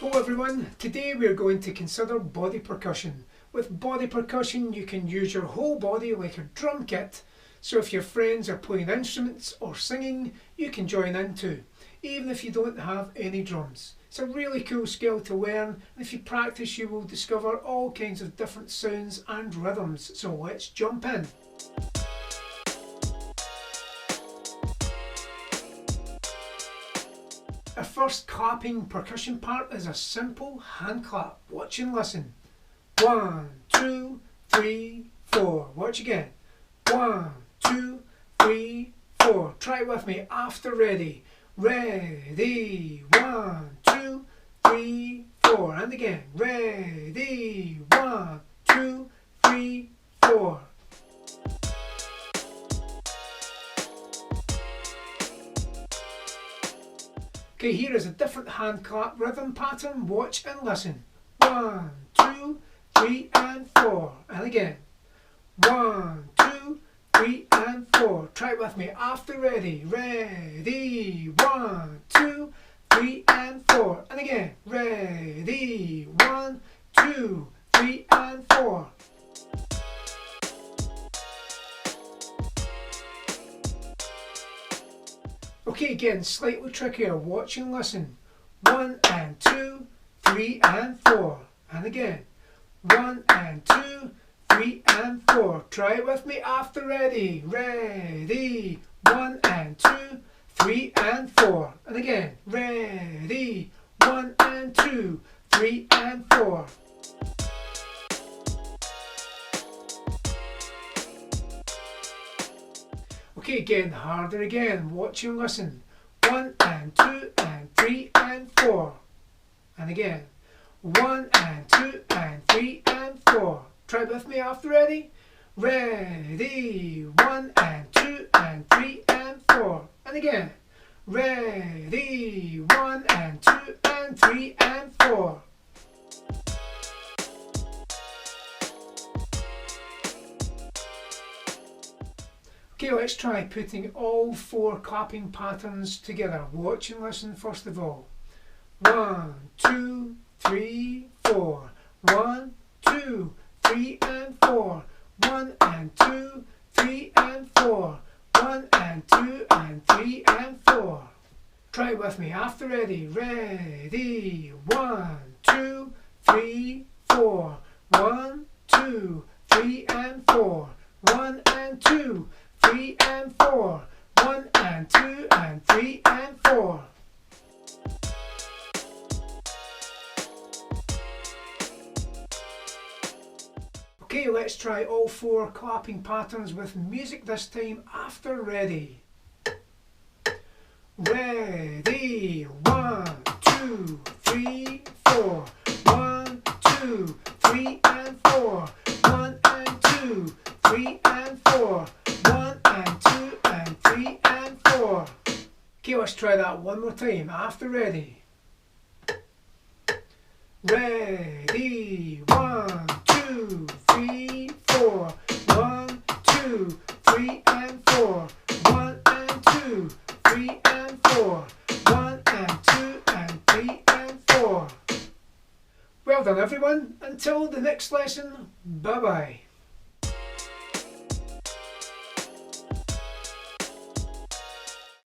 Hello everyone, today we are going to consider body percussion. With body percussion you can use your whole body like a drum kit, so if your friends are playing instruments or singing you can join in too, even if you don't have any drums. It's a really cool skill to learn, and if you practice you will discover all kinds of different sounds and rhythms, so let's jump in. Our first clapping percussion part is a simple hand clap. Watch and listen. 1, 2, 3, 4. Watch again. 1, 2, 3, 4. Try it with me after ready. Ready. 1, 2, 3, 4. And again. Ready. 1, 2, 3, 4. Okay, here is a different hand clap rhythm pattern. Watch and listen. 1, 2, 3 and 4. And again. 1, 2, 3 and 4. Try it with me after ready. Ready. 1, 2, 3 and 4. And again. Ready. 1, 2, 3 and 4. Okay, again, slightly trickier. Watch and listen. 1 and 2, 3 and 4. And again. 1 and 2, 3 and 4. Try it with me after ready. Ready. 1 and 2, 3 and 4. And again. Ready. 1 and 2, 3 and 4. Okay, again, harder again. Watch and listen. 1 and 2 and 3 and 4. And again. 1 and 2 and 3 and 4. Try it with me after ready. Ready. 1 and 2 and 3 and 4. And again. Ready. 1 and 2 and 3 and 4. Okay, let's try putting all 4 clapping patterns together. Watch and listen first of all. 1, 2, 3, 4. 1, 2, 3 and 4. 1 and 2, 3 and 4. 1 and 2 and 3 and 4. Try it with me after ready. Ready. 1, 2, 3, 4. 1, 2, 3 and 4. 1 and 2, 3 and 4. 1 and 2 and 3 and 4. Okay, let's try all 4 clapping patterns with music this time after ready. Ready. 1, 2, 3, 4. 1, 2, 3 and 4. 1 and 2, 3 and 4. 1 and 2 and 3 and 4. Okay, let's try that one more time after ready. Ready. 1, 2, 3, 4. 1, 2, 3 and 4. 1 and 2, 3 and 4. 1 and 2 and 3 and 4. Well done everyone. Until the next lesson, bye bye.